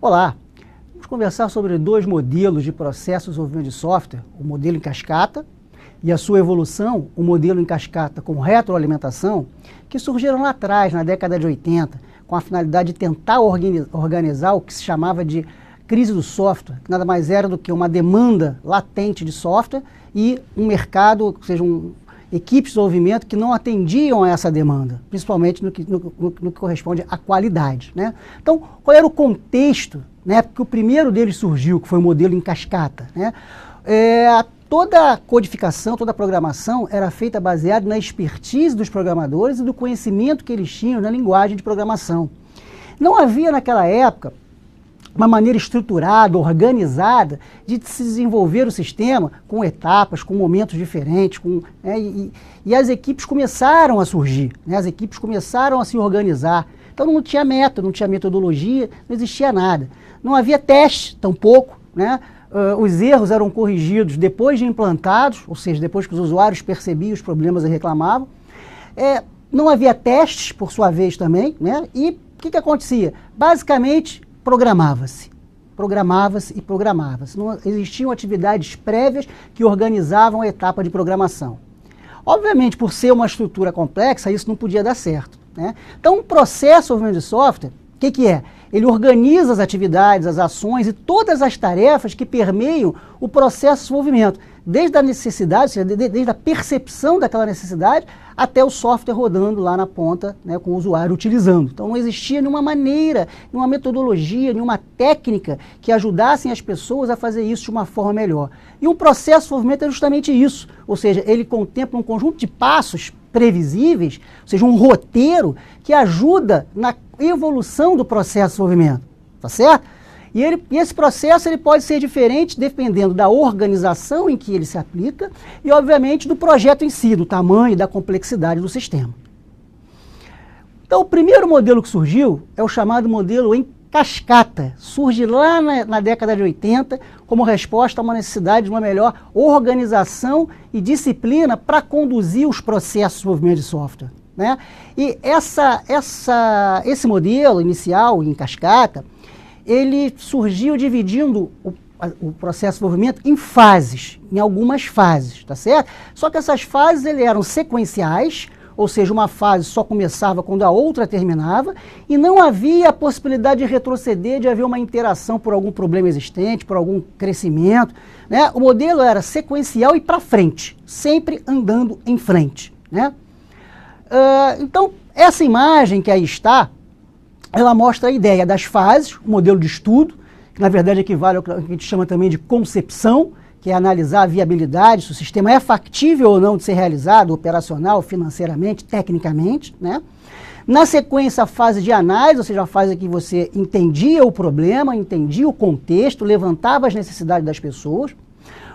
Olá, vamos conversar sobre dois modelos de processo de desenvolvimento de software, o modelo em cascata e a sua evolução, o modelo em cascata com retroalimentação, que surgiram lá atrás, na década de 80, com a finalidade de tentar organizar o que se chamava de crise do software, que nada mais era do que uma demanda latente de software e um mercado, ou seja, equipes de desenvolvimento que não atendiam a essa demanda, principalmente no que corresponde à qualidade, né? Então, qual era o contexto, né? Porque o primeiro deles surgiu, que foi o modelo em cascata, né? Toda a codificação, toda a programação era feita baseada na expertise dos programadores e do conhecimento que eles tinham na linguagem de programação. Não havia naquela época uma maneira estruturada, organizada de se desenvolver o sistema com etapas, com momentos diferentes, e as equipes começaram a surgir, né? As equipes começaram a se organizar. Então não tinha método, não tinha metodologia, não existia nada. Não havia teste, tampouco, né? Os erros eram corrigidos depois de implantados, ou seja, depois que os usuários percebiam os problemas e reclamavam. Não havia testes, por sua vez, também, né? E o que acontecia? Basicamente, programava-se. Não existiam atividades prévias que organizavam a etapa de programação. Obviamente, por ser uma estrutura complexa, isso não podia dar certo, né? Então, um processo de desenvolvimento de software, o que é? Ele organiza as atividades, as ações e todas as tarefas que permeiam o processo de desenvolvimento, desde a necessidade, ou seja, desde a percepção daquela necessidade, até o software rodando lá na ponta, né, com o usuário utilizando. Então não existia nenhuma maneira, nenhuma metodologia, nenhuma técnica que ajudassem as pessoas a fazer isso de uma forma melhor. E um processo de desenvolvimento é justamente isso, ou seja, ele contempla um conjunto de passos previsíveis, ou seja, um roteiro que ajuda na evolução do processo de desenvolvimento, tá certo? E esse processo ele pode ser diferente dependendo da organização em que ele se aplica e, obviamente, do projeto em si, do tamanho e da complexidade do sistema. Então, o primeiro modelo que surgiu é o chamado modelo em cascata. Surge lá na década de 80 como resposta a uma necessidade de uma melhor organização e disciplina para conduzir os processos de desenvolvimento de software, né? E esse modelo inicial em cascata, ele surgiu dividindo o processo de desenvolvimento em fases, em algumas fases, tá certo? Só que essas fases eram sequenciais, ou seja, uma fase só começava quando a outra terminava, e não havia a possibilidade de retroceder, de haver uma interação por algum problema existente, por algum crescimento, né? O modelo era sequencial e para frente, sempre andando em frente, né? Então, essa imagem que aí está, ela mostra a ideia das fases, o modelo de estudo, que na verdade equivale ao que a gente chama também de concepção, que é analisar a viabilidade, se o sistema é factível ou não de ser realizado, operacional, financeiramente, tecnicamente, né? Na sequência, a fase de análise, ou seja, a fase em que você entendia o problema, entendia o contexto, levantava as necessidades das pessoas.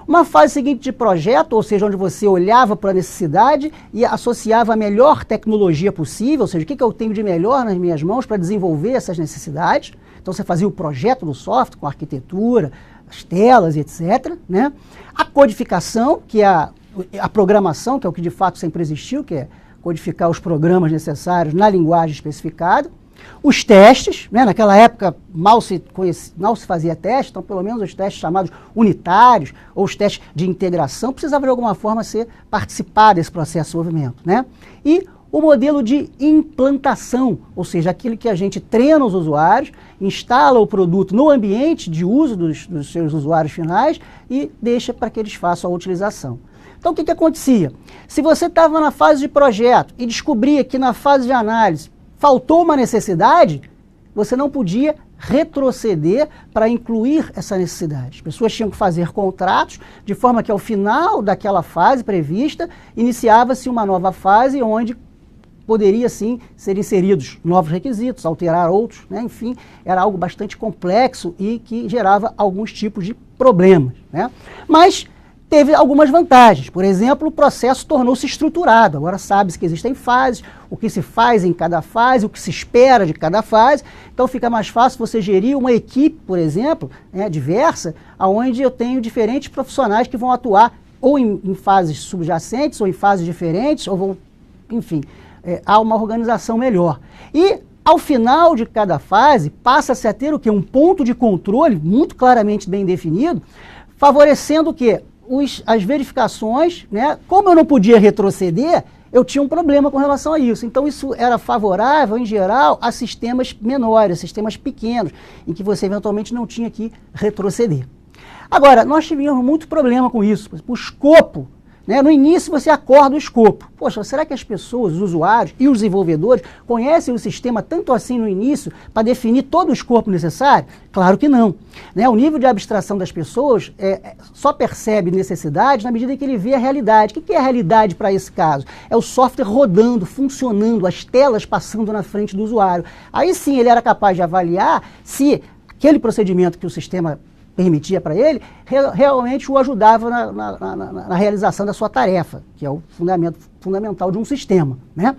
Uma fase seguinte de projeto, ou seja, onde você olhava para a necessidade e associava a melhor tecnologia possível, ou seja, o que eu tenho de melhor nas minhas mãos para desenvolver essas necessidades. Então você fazia o projeto do software com a arquitetura, as telas e etc., né? A codificação, que é a programação, que é o que de fato sempre existiu, que é codificar os programas necessários na linguagem especificada. Os testes, né? Naquela época mal se fazia teste, então pelo menos os testes chamados unitários ou os testes de integração precisavam de alguma forma participar desse processo de desenvolvimento, né? E o modelo de implantação, ou seja, aquilo que a gente treina os usuários, instala o produto no ambiente de uso dos seus usuários finais e deixa para que eles façam a utilização. Então o que acontecia? Se você estava na fase de projeto e descobria que na fase de análise faltou uma necessidade, você não podia retroceder para incluir essa necessidade. As pessoas tinham que fazer contratos de forma que ao final daquela fase prevista, iniciava-se uma nova fase onde poderia sim ser inseridos novos requisitos, alterar outros, né? Enfim, era algo bastante complexo e que gerava alguns tipos de problemas, né? Mas teve algumas vantagens. Por exemplo, o processo tornou-se estruturado. Agora sabe-se que existem fases, o que se faz em cada fase, o que se espera de cada fase. Então fica mais fácil você gerir uma equipe, por exemplo, né, diversa, onde eu tenho diferentes profissionais que vão atuar ou em fases subjacentes, ou em fases diferentes, ou vão, enfim, há uma organização melhor. E Ao final de cada fase, passa-se a ter o quê? Um ponto de controle muito claramente bem definido, favorecendo o quê? As verificações, né? Como eu não podia retroceder, eu tinha um problema com relação a isso. Então, isso era favorável, em geral, a sistemas menores, sistemas pequenos, em que você eventualmente não tinha que retroceder. Agora, nós tivemos muito problema com isso. O escopo, né? No início você acorda o escopo. Poxa, será que as pessoas, os usuários e os desenvolvedores conhecem o sistema tanto assim no início para definir todo o escopo necessário? Claro que não. Né? O nível de abstração das pessoas só percebe necessidade na medida em que ele vê a realidade. O que é a realidade para esse caso? É o software rodando, funcionando, as telas passando na frente do usuário. Aí sim ele era capaz de avaliar se aquele procedimento que o sistema permitia para ele, realmente o ajudava na realização da sua tarefa, que é o fundamental de um sistema. Né?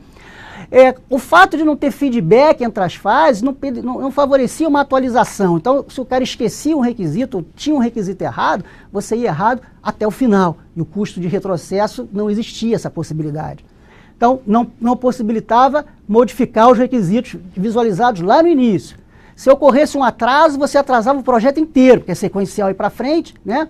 O fato de não ter feedback entre as fases não favorecia uma atualização. Então, se o cara esquecia um requisito, ou tinha um requisito errado, você ia errado até o final. E o custo de retrocesso não existia essa possibilidade. Então, não possibilitava modificar os requisitos visualizados lá no início. Se ocorresse um atraso, você atrasava o projeto inteiro, porque é sequencial e para frente, né?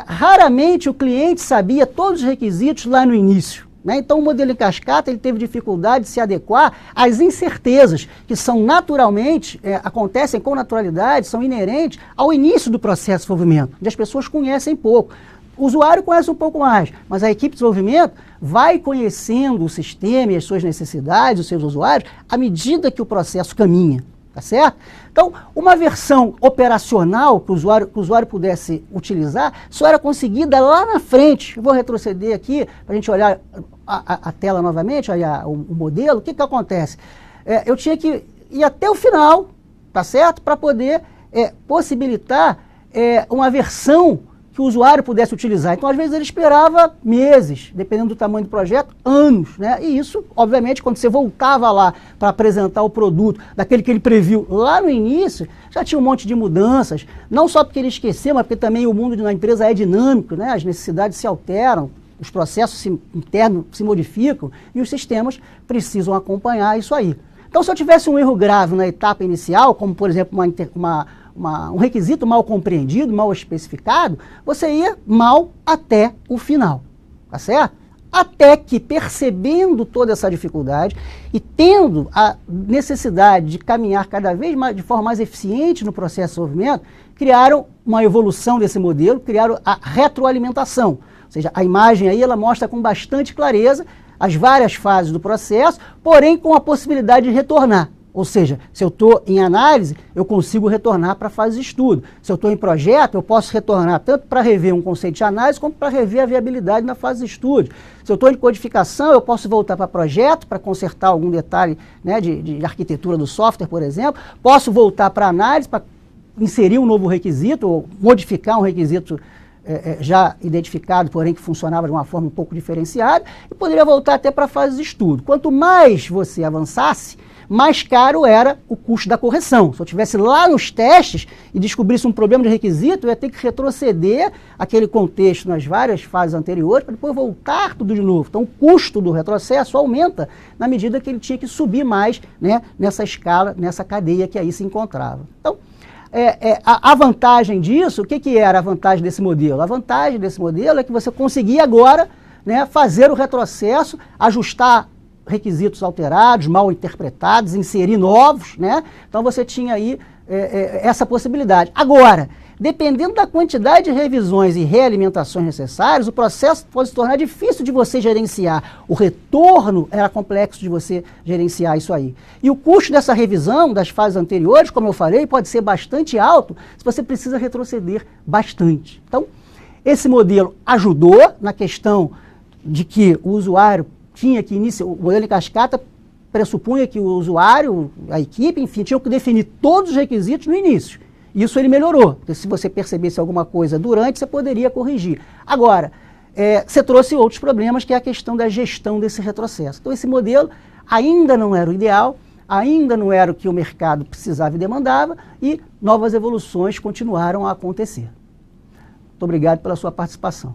Raramente o cliente sabia todos os requisitos lá no início. Né? Então o modelo em cascata ele teve dificuldade de se adequar às incertezas que são naturalmente, acontecem com naturalidade, são inerentes ao início do processo de desenvolvimento, onde as pessoas conhecem pouco. O usuário conhece um pouco mais, mas a equipe de desenvolvimento vai conhecendo o sistema e as suas necessidades, os seus usuários, à medida que o processo caminha. Tá certo? Então, uma versão operacional que o usuário pudesse utilizar só era conseguida lá na frente. Eu vou retroceder aqui para a gente olhar a tela novamente, olhar o modelo. O que acontece? Eu tinha que ir até o final, tá certo? Para poder possibilitar uma versão que o usuário pudesse utilizar. Então, às vezes, ele esperava meses, dependendo do tamanho do projeto, anos. Né? E isso, obviamente, quando você voltava lá para apresentar o produto, daquele que ele previu lá no início, já tinha um monte de mudanças, não só porque ele esqueceu, mas porque também o mundo da empresa é dinâmico, né? As necessidades se alteram, os processos internos se modificam e os sistemas precisam acompanhar isso aí. Então, se eu tivesse um erro grave na etapa inicial, como, por exemplo, um requisito mal compreendido, mal especificado, você ia mal até o final, tá certo? Até que, percebendo toda essa dificuldade e tendo a necessidade de caminhar cada vez mais, de forma mais eficiente no processo de desenvolvimento, criaram uma evolução desse modelo, criaram a retroalimentação. Ou seja, a imagem aí ela mostra com bastante clareza as várias fases do processo, porém com a possibilidade de retornar. Ou seja, se eu estou em análise, eu consigo retornar para a fase de estudo. Se eu estou em projeto, eu posso retornar tanto para rever um conceito de análise, como para rever a viabilidade na fase de estudo. Se eu estou em codificação, eu posso voltar para projeto, para consertar algum detalhe, né, de arquitetura do software, por exemplo. Posso voltar para análise, para inserir um novo requisito, ou modificar um requisito já identificado, porém que funcionava de uma forma um pouco diferenciada, e poderia voltar até para a fase de estudo. Quanto mais você avançasse, mais caro era o custo da correção. Se eu estivesse lá nos testes e descobrisse um problema de requisito, eu ia ter que retroceder aquele contexto nas várias fases anteriores para depois voltar tudo de novo. Então, o custo do retrocesso aumenta na medida que ele tinha que subir mais, né, nessa escala, nessa cadeia que aí se encontrava. Então, a vantagem disso, o que era a vantagem desse modelo? A vantagem desse modelo é que você conseguia agora, né, fazer o retrocesso, ajustar requisitos alterados, mal interpretados, inserir novos, né? Então você tinha aí essa possibilidade. Agora, dependendo da quantidade de revisões e realimentações necessárias, o processo pode se tornar difícil de você gerenciar. O retorno era complexo de você gerenciar isso aí. E o custo dessa revisão das fases anteriores, como eu falei, pode ser bastante alto se você precisa retroceder bastante. Então, esse modelo ajudou na questão de que o usuário tinha que iniciar, o modelo em cascata pressupunha que o usuário, a equipe, enfim, tinham que definir todos os requisitos no início. Isso ele melhorou, porque se você percebesse alguma coisa durante, você poderia corrigir. Agora, você trouxe outros problemas, que é a questão da gestão desse retrocesso. Então, esse modelo ainda não era o ideal, ainda não era o que o mercado precisava e demandava, e novas evoluções continuaram a acontecer. Muito obrigado pela sua participação.